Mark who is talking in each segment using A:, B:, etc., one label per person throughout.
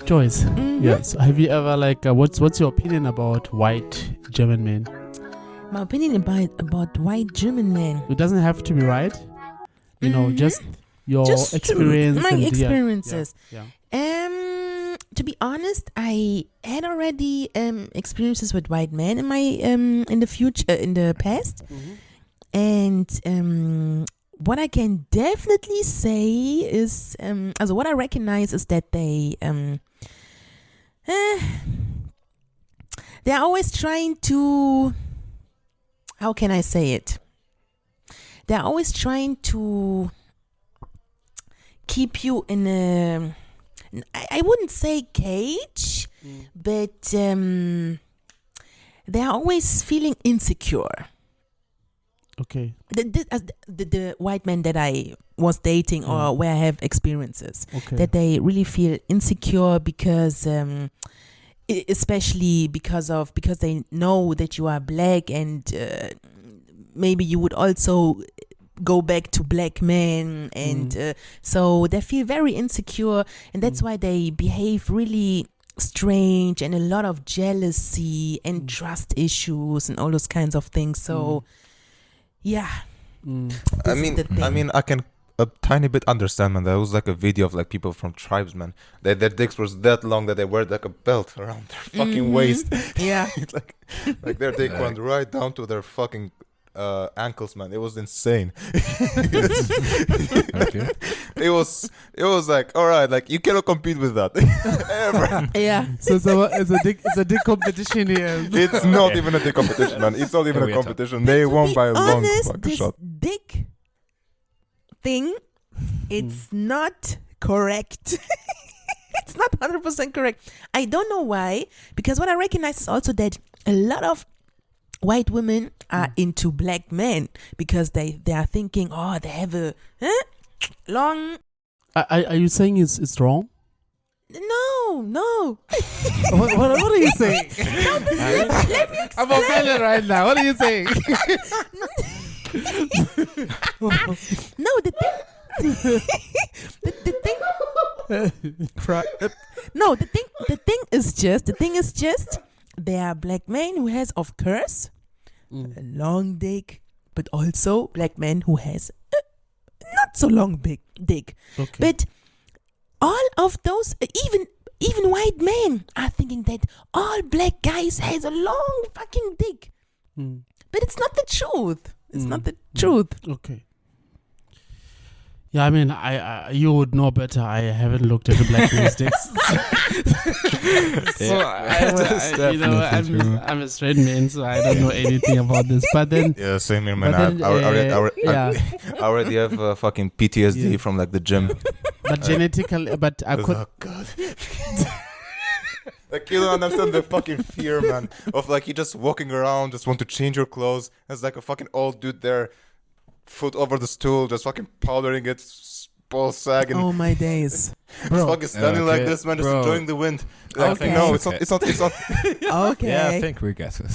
A: choice.
B: Mhm.
A: Yeah. So have you ever like what's your opinion about white German men?
B: My opinion about white German men.
A: It doesn't have to be right. You know,
B: Mhm.
A: just your
B: Just
A: experience
B: my
A: and
B: experiences.
A: Yeah.
B: To be honest, I had already experiences with white men in my in the past, and what I can definitely say is also what I recognize is that they're always trying to, how can I say it? They're always trying to keep you in a, I wouldn't say cage, but they're always feeling insecure.
A: Okay.
B: The white men that I was dating or where I have experiences,
A: Okay.
B: that they really feel insecure because especially because they know that you are black, and maybe you would also go back to black men, and so they feel very insecure, and that's why they behave really strange, and a lot of jealousy and trust issues and all those kinds of things. So yeah.
C: I mean, I can a tiny bit understand, man. There was like a video of like people from tribesmen. Their dicks was that long that they wear like a belt around their fucking waist.
B: Yeah.
C: like their dick went right down to their fucking ankles, man. It was insane.
D: Okay.
C: It was like, all right, like you cannot compete with that ever.
B: Yeah.
A: So it's a dick competition here.
C: It's not even a dick competition, man. It's not even a competition. They won by a long fucking
B: this
C: shot.
B: dick thing, it's not correct. It's not 100% correct. I don't know why, because what I recognize is also that a lot of white women are into black men because they are thinking, oh, they have a long.
A: Are you saying it's wrong?
B: No.
A: What are you saying?
B: Let me explain.
A: I'm offended right now. What are you saying?
B: No, the thing is just there are black men who has, of course, a long dick, but also black men who has a not so long big dick.
A: Okay.
B: But all of those, even white men are thinking that all black guys has a long fucking dick. But it's not the truth. It's not the truth.
A: Okay. Yeah, I mean, you would know better. I haven't looked at the black men's dicks. So I'm a straight man, so I don't know anything about this. But then,
C: Yeah, same here, man.
A: But then,
C: I already have fucking PTSD from like the gym.
A: but genetically, but I could.
C: Oh god. Like you don't understand the fucking fear, man, of like you just walking around, just want to change your clothes. There's like a fucking old dude there, foot over the stool, just fucking powdering it, ball sagging.
B: Oh my days.
C: Just fucking standing like this, man, just enjoying the wind. Like,
B: Okay.
C: no, it's not.
B: Okay.
D: Yeah, I think we get it.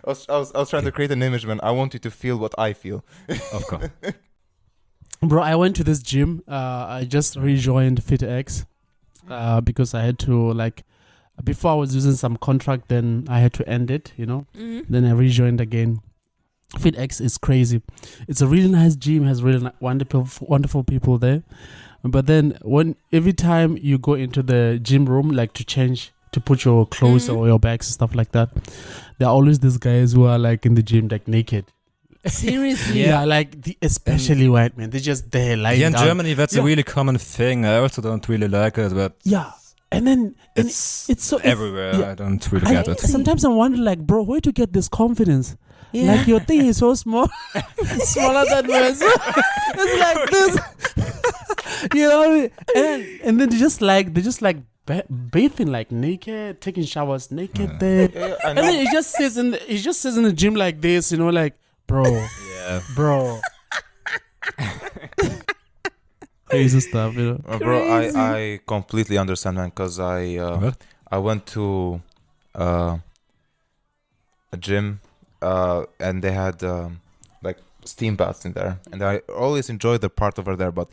C: I was trying to create an image, man. I want you to feel what I feel.
D: Of course.
A: Bro, I went to this gym. I just rejoined FitX because I had to, like, before I was using some contract, then I had to end it, you know. Then I rejoined again. FitX is crazy. It's a really nice gym, has really wonderful people there. But then every time you go into the gym room, like to change, to put your clothes or your bags and stuff like that, there are always these guys who are like in the gym like naked.
B: Seriously?
A: Yeah, like especially white men. They're just there lying
D: Yeah, in
A: down.
D: Germany, that's a really common thing. I also don't really like it, but
A: Yeah. And then
D: it's
A: so
D: everywhere.
A: yeah.
D: I don't really get it.
A: Sometimes I wonder, like, bro, where to get this confidence?
B: Yeah.
A: Like your thing is so small, smaller than yours. It's like this, you know. What I mean? And then they just like bathing like naked, taking showers naked there. And then he just sits in the gym like this, you know, like, bro, bro. Crazy stuff, you know.
C: Bro, I completely understand, man, because I went to a gym and they had like steam baths in there, and I always enjoyed the part over there, but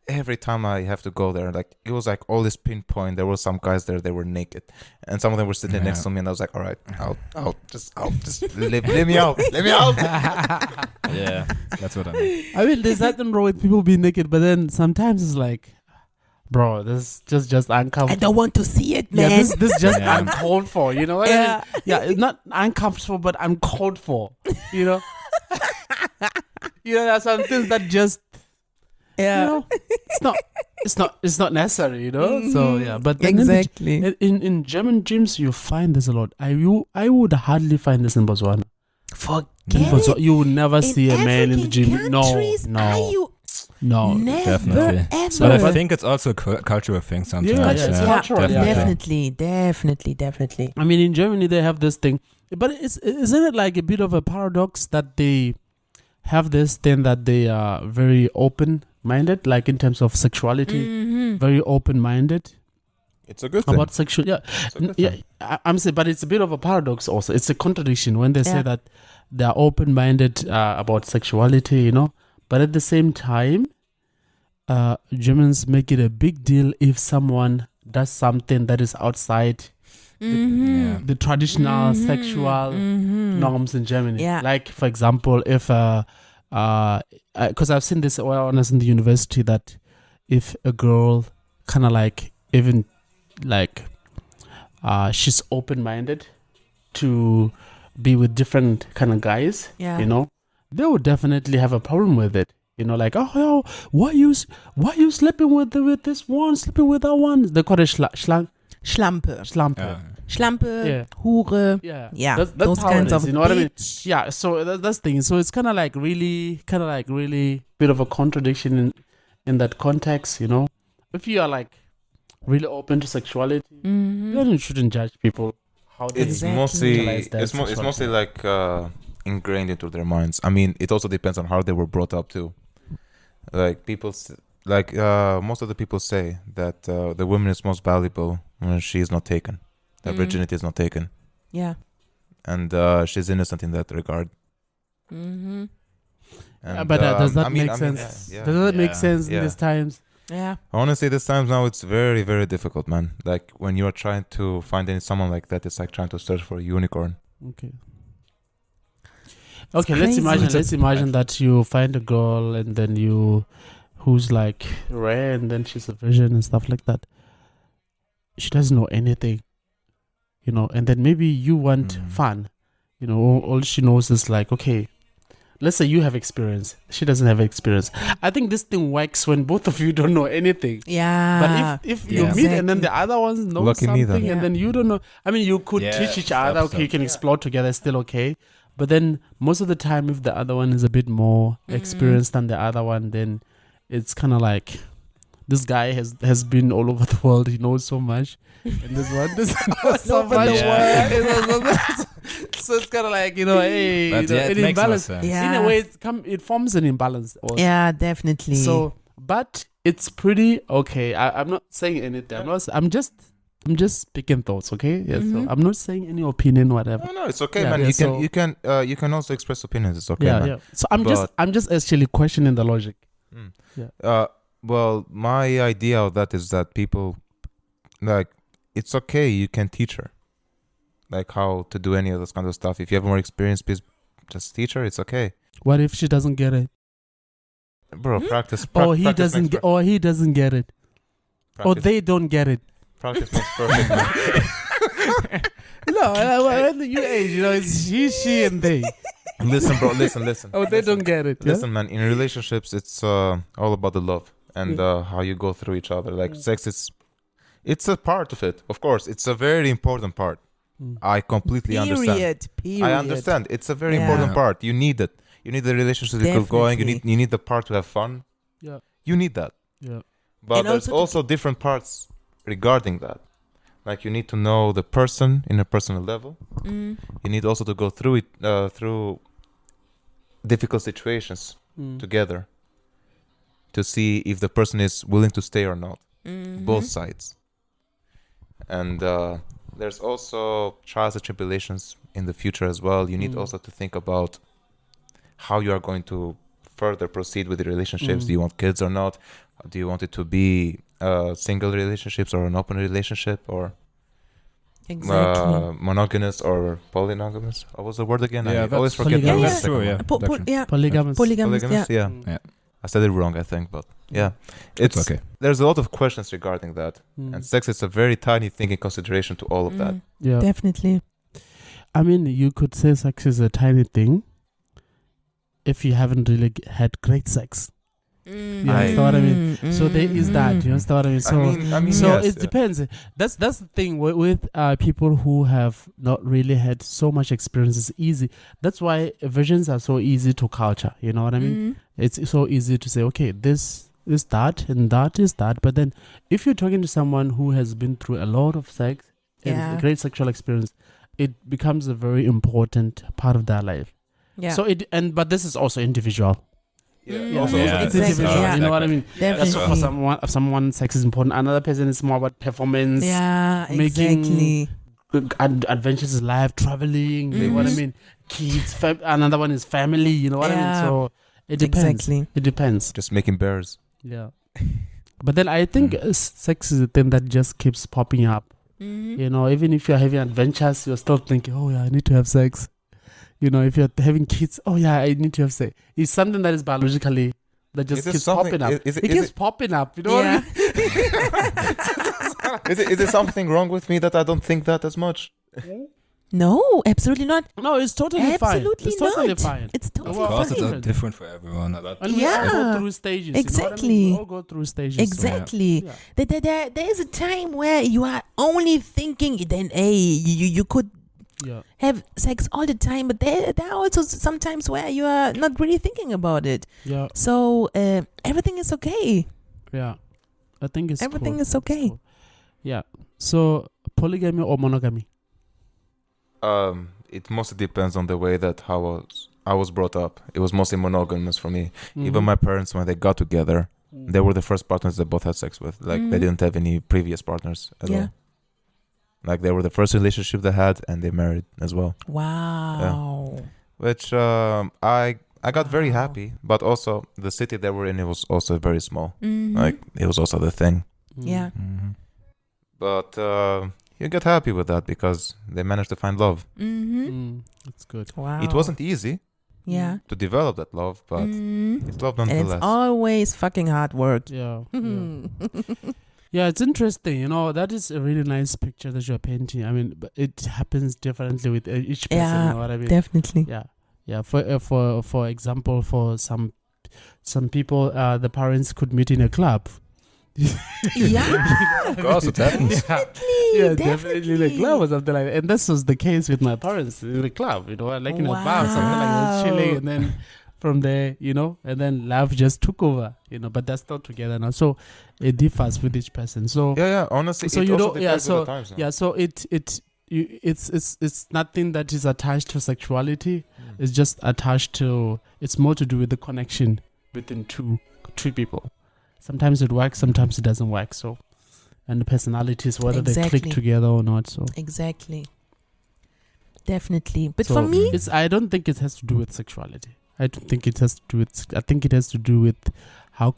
C: every time I have to go there, like it was like all this pinpoint. There were some guys there, they were naked, and some of them were sitting next to me, and I was like, all right, out, just let me out, let me out.
D: Yeah, that's what I mean.
A: I mean, there's nothing wrong with people being naked, but then sometimes it's like, bro, this is just uncomfortable.
B: I don't want to see it, man.
A: Yeah, this is just
D: Yeah.
A: uncalled for, you know what I mean? Yeah, it's not uncomfortable, but uncalled for, you know? There are some things that just, you know, it's not necessary, you know? So, yeah, but then
B: Exactly.
A: in German gyms, you find this a lot. I would hardly find this in Botswana.
B: Forget
A: In Botswana,
B: it.
A: you will never see a man in the
B: African
A: gym. No,
B: countries, are
A: no,
B: you
A: no.
B: never
D: Definitely.
B: ever?
D: But I think it's also a cultural thing sometimes.
A: Yeah, it's cultural, yeah.
B: Definitely.
A: I mean, in Germany, they have this thing. But isn't it like a bit of a paradox that they have this thing that they are very open-minded, like in terms of sexuality, very open-minded
C: It's a good thing.
A: about sexual. Yeah,
C: It's a good
A: yeah.
C: thing.
A: I'm saying, but it's a bit of a paradox also. It's a contradiction when they say
B: Yeah.
A: that they are open-minded about sexuality, you know. But at the same time, Germans make it a big deal if someone does something that is outside
D: Yeah.
A: the traditional sexual norms in Germany.
B: Yeah.
A: Like, for example, if because I've seen this awareness in the university that if a girl kind of like even like she's open-minded to be with different kind of guys,
B: Yeah.
A: you know, they would definitely have a problem with it. You know, like, oh, yo, why you sleeping with this one, sleeping with that one? They call it
B: Schlampe.
A: schlampe.
D: Yeah.
B: Schlampe,
A: Yeah.
B: Hure.
A: Yeah,
B: Yeah,
A: that's
B: those
A: how
B: kinds
A: it is,
B: of
A: you know what I mean?
B: bitch.
A: Yeah, so that's the thing. So it's kind of like really bit of a contradiction in that context, you know. If you are like really open to sexuality, then you shouldn't judge people how they
C: It's
B: Exactly.
C: mostly
A: utilize their
C: it's
A: sexuality.
C: mostly like ingrained into their minds. I mean, it also depends on how they were brought up too. Like most of the people say that the woman is most valuable when she is not taken, the virginity is not taken,
B: Yeah.
C: and she's innocent in that regard.
B: Mm-hmm.
C: And,
A: but does that
C: I mean,
A: make sense?
C: yeah.
A: Does that make
D: Yeah.
A: sense in
C: Yeah.
A: these times?
B: Yeah.
C: Honestly, this times now it's very, very difficult, man. Like when you are trying to find someone like that, it's like trying to search for a unicorn.
A: Okay. Okay, let's
B: crazy.
A: imagine that you find a girl and then who's like rare and then she's a virgin and stuff like that. She doesn't know anything, you know, and then maybe you want fun, you know, all she knows is like, okay, let's say you have experience, she doesn't have experience. I think this thing works when both of you don't know anything.
B: Yeah.
A: But if you
D: Yeah.
A: meet and then the other ones know
C: Lucky me
A: something
C: then.
A: and then you don't know, I mean, you could
D: Yeah,
A: teach each other, okay, you can explore together, still okay. But then most of the time, if the other one is a bit more experienced than the other one, then it's kind of like this guy has been all over the world. He knows so much, and this one knows so
B: over
A: much.
B: the
A: So it's kind of like, you know, hey,
D: But
A: you know,
D: yeah, it
A: an
D: makes no
A: imbalance.
D: sense.
B: Yeah.
A: In a way, it forms an imbalance. Also.
B: Yeah, definitely.
A: So, but it's pretty okay. I'm not saying anything. I'm just speaking thoughts. Okay. Yeah. So I'm not saying any opinion, whatever.
C: No, it's okay,
A: Yeah,
C: man.
A: yeah,
C: You can also express opinions. It's okay,
A: Yeah,
C: man.
A: yeah. So I'm just actually questioning the logic. Yeah.
C: Well, my idea of that is that people, like, it's okay. You can teach her, like, how to do any of this kind of stuff. If you have more experience, please just teach her. It's okay,
A: What if she doesn't get it?
C: bro. Practice.
A: Or he
C: practice
A: doesn't
C: makes
A: get, or he doesn't get it. Or
C: practice,
A: they don't get it.
C: practice makes perfect, man.
A: No, at the you age, you know, it's she, and they.
C: Listen, bro. Listen.
A: Oh, they don't get it. Yeah?
C: Listen, man. In relationships, it's all about the love and how you go through each other. Like sex, it's a part of it. Of course, it's a very important part. I completely understand.
B: Period.
C: I understand. It's a very
B: Yeah.
C: important part. You need it. You need the relationship to keep going.
B: Definitely.
C: You need the part to have fun.
A: Yeah.
C: You need that.
A: Yeah.
C: But
B: And
C: there's
B: also to
C: also different parts regarding that. Like you need to know the person in a personal level. You need also to go through it through difficult situations together to see if the person is willing to stay or not. Both sides. And there's also trials and tribulations in the future as well. You need also to think about how you are going to further proceed with the relationships. Do you want kids or not? Do you want it to be single relationships or an open relationship or monogamous or polygamous? What was the word again?
D: Yeah,
C: I always forget.
A: polygamous.
D: Sure, yeah.
A: Polygamous.
B: Polygamous, yeah.
C: Yeah. I said it wrong, I think, but yeah, it's
D: okay.
C: There's a lot of questions regarding that, and sex is a very tiny thing in consideration to all of that.
A: Yeah.
B: Definitely.
A: I mean, you could say sex is a tiny thing if you haven't really had great sex. You understand what I mean? So there is that. You understand what I mean? So,
C: I mean,
A: so
C: yes,
A: it depends. That's the thing with people who have not really had so much experience. It's easy. That's why versions are so easy to culture. You know what I mean? It's so easy to say, okay, this is that and that is that. But then, if you're talking to someone who has been through a lot of sex and a great sexual experience, it becomes a very important part of their life.
B: Yeah.
A: So but this is also individual.
C: Also,
A: It's
B: exactly.
A: individual.
B: Yeah.
A: You know what I mean? That's
B: Definitely.
A: for someone, sex is important. Another person is more about performance.
B: Yeah,
A: making
B: exactly.
A: Adventures in life, traveling. You know what I mean? Kids. Another one is family. You know what I mean? So it depends.
B: Exactly.
A: It depends.
C: just making bears.
A: Yeah. But then I think sex is a thing that just keeps popping up. You know, even if you're having adventures, you're still thinking, oh yeah, I need to have sex. You know, if you're having kids, oh yeah, I need to have sex. It's something that is biologically that just keeps popping up.
C: Is
A: It keeps popping up. You know what I mean?
C: is it something wrong with me that I don't think that as much?
B: No, absolutely not.
A: No, it's totally fine.
B: Absolutely
A: It's totally
B: not.
A: fine.
B: It's totally
A: Well,
D: Because
B: fine.
D: it's different for everyone.
A: And we all go through stages.
B: Exactly.
A: You know what I mean? We all go through stages.
B: Exactly.
A: Yeah.
B: There is a time where you are only thinking, then hey, you could
A: Yeah.
B: have sex all the time, but there are also sometimes where you are not really thinking about it.
A: Yeah.
B: So everything is okay.
A: Yeah. I think it's
B: Everything
A: cool.
B: is okay.
A: It's cool. Yeah. So polygamy or monogamy?
C: It mostly depends on the way that how I was brought up. It was mostly monogamous for me. Even my parents, when they got together, they were the first partners they both had sex with. Like they didn't have any previous partners at all. Like they were the first relationship they had, and they married as well.
B: Wow.
C: Which I got very happy, but also the city they were in, it was also very small. Like it was also the thing.
B: Yeah.
C: But you get happy with that because they managed to find love.
A: That's good.
B: Wow.
C: It wasn't easy to develop that love, but it's love
B: And
C: nonetheless.
B: it's always fucking hard work.
A: Yeah. Yeah, it's interesting. You know, that is a really nice picture that you're painting. I mean, but it happens differently with each person.
B: Yeah,
A: You know what I mean?
B: definitely.
A: Yeah. Yeah. For example, for some people, the parents could meet in a club.
B: Yeah.
C: Of course, it happens.
A: Yeah, definitely in a club or something like that. And this was the case with my parents in the club, you know, like in a bar, something like that, chilling, and then from there, you know, and then love just took over, you know, but they're still together now. So it differs with each person. So
C: Yeah, honestly,
A: so
C: it
A: you
C: also
A: don't, yeah,
C: depends on
A: so
C: the times now.
A: yeah, so it's nothing that is attached to sexuality. It's just attached to, it's more to do with the connection between three people. Sometimes it works, sometimes it doesn't work. So, and the personalities, whether they
B: Exactly.
A: click together or not. So
B: Exactly. Definitely. But
A: so
B: for me,
A: I don't think it has to do with sexuality. I don't think it has to do with. I think it has to do with how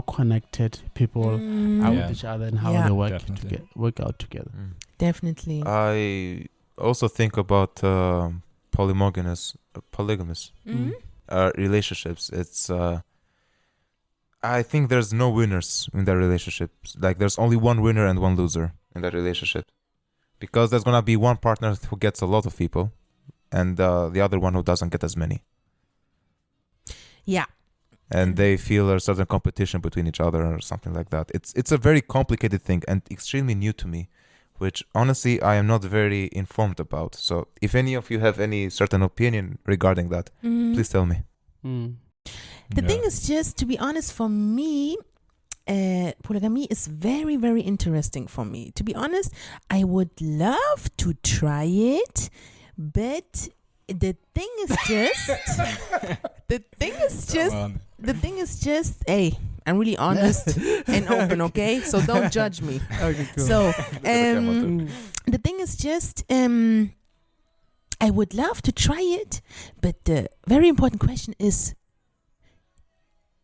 A: connected people are with each other and how
B: Yeah.
A: they work
D: Definitely.
A: work out together.
B: definitely.
C: I also think about polygamous relationships. It's I think there's no winners in that relationships. Like there's only one winner and one loser in that relationship, because there's gonna be one partner who gets a lot of people, and the other one who doesn't get as many.
B: Yeah.
C: And they feel a certain competition between each other or something like that. It's a very complicated thing and extremely new to me, which honestly I am not very informed about. So if any of you have any certain opinion regarding that, please tell me.
B: The thing is, just to be honest, for me, polygamy is very, very interesting for me. To be honest, I would love to try it, but the thing is just, the thing is just, hey, I'm really honest and open, okay? So don't judge me.
A: Okay, cool.
B: So, the thing is just, I would love to try it, but the very important question is,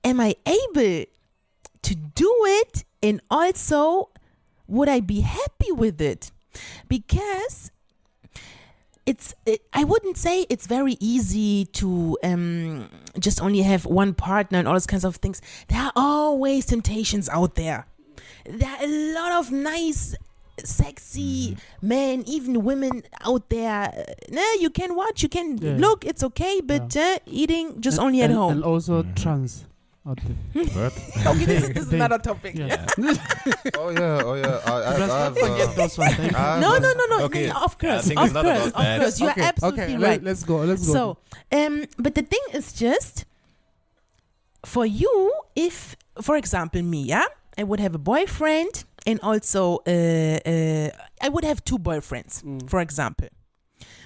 B: am I able to do it, and also would I be happy with it? Because I wouldn't say it's very easy to just only have one partner and all those kinds of things. There are always temptations out there. There are a lot of nice, sexy men, even women out there. You can watch, you can look, it's okay, but eating just only at home.
A: And also trans out there.
D: What?
B: Okay, this is another topic.
A: Yeah.
C: Oh yeah. I've
A: Forget those ones. Thank you.
B: No.
D: Okay.
B: Of course,
D: think
B: of
D: it's not about
B: course, of
D: that.
B: course. You are absolutely right.
A: Let's go.
B: So, but the thing is just, for you, if, for example, me, I would have a boyfriend, and also I would have 2 boyfriends, for example.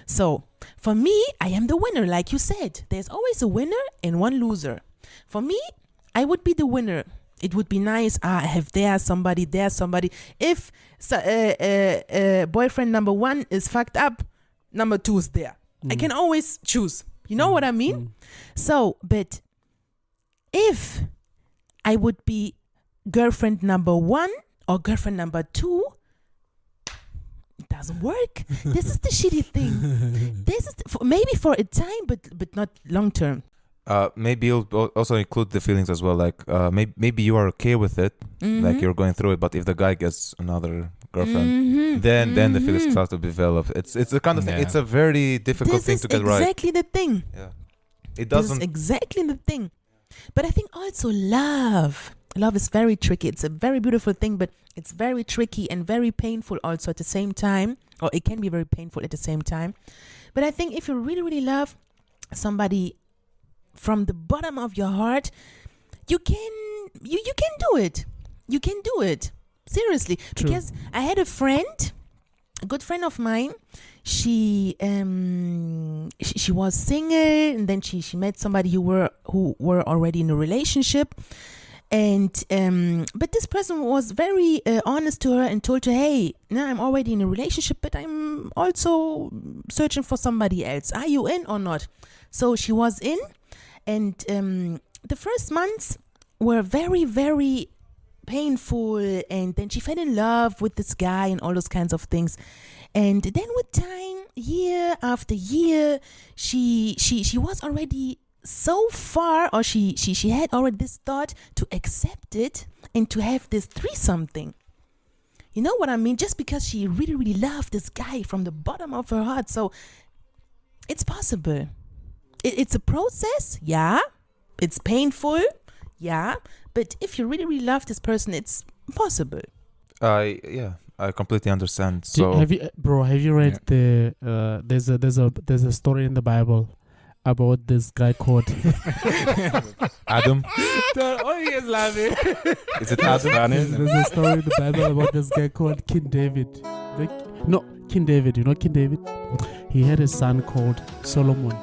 B: So, for me, I am the winner, like you said. There's always a winner and one loser. For me, I would be the winner. It would be nice. I have somebody. If boyfriend number 1 is fucked up, number 2 is there. I can always choose. You know what I mean? So, but if I would be girlfriend number 1 or girlfriend number 2, it doesn't work. This is the shitty thing. This is maybe for a time, but not long term.
C: Maybe you'll also include the feelings as well. Like maybe you are okay with it, like you're going through it. But if the guy gets another girlfriend, then the feelings start to develop. It's a kind of thing. It's a very difficult thing to get right.
B: This is exactly the thing.
C: Yeah, it doesn't.
B: This is exactly the thing. But I think also love is very tricky. It's a very beautiful thing, but it's very tricky and very painful also at the same time. Or it can be very painful at the same time. But I think if you really, really love somebody from the bottom of your heart, you can do it. You can do it. Seriously.
A: True.
B: Because I had a good friend of mine. She was single, and then she met somebody who were already in a relationship. And but this person was very honest to her and told her, hey, now I'm already in a relationship, but I'm also searching for somebody else. Are you in or not? So she was in. And the first months were very, very painful. And then she fell in love with this guy and all those kinds of things. And then with time, year after year, she was already so far, or she had already this thought to accept it and to have this threesome thing. You know what I mean? Just because she really, really loved this guy from the bottom of her heart. So it's possible. It's a process, yeah. It's painful, yeah. But if you really, really love this person, it's possible.
C: I completely understand. So
A: Have you read there's a story in the Bible about this guy called
C: Adam?
A: Oh, he is laughing.
C: Is it Adam?
A: There's a story in the Bible about this guy called King David. King David. You know King David? He had a son called Solomon.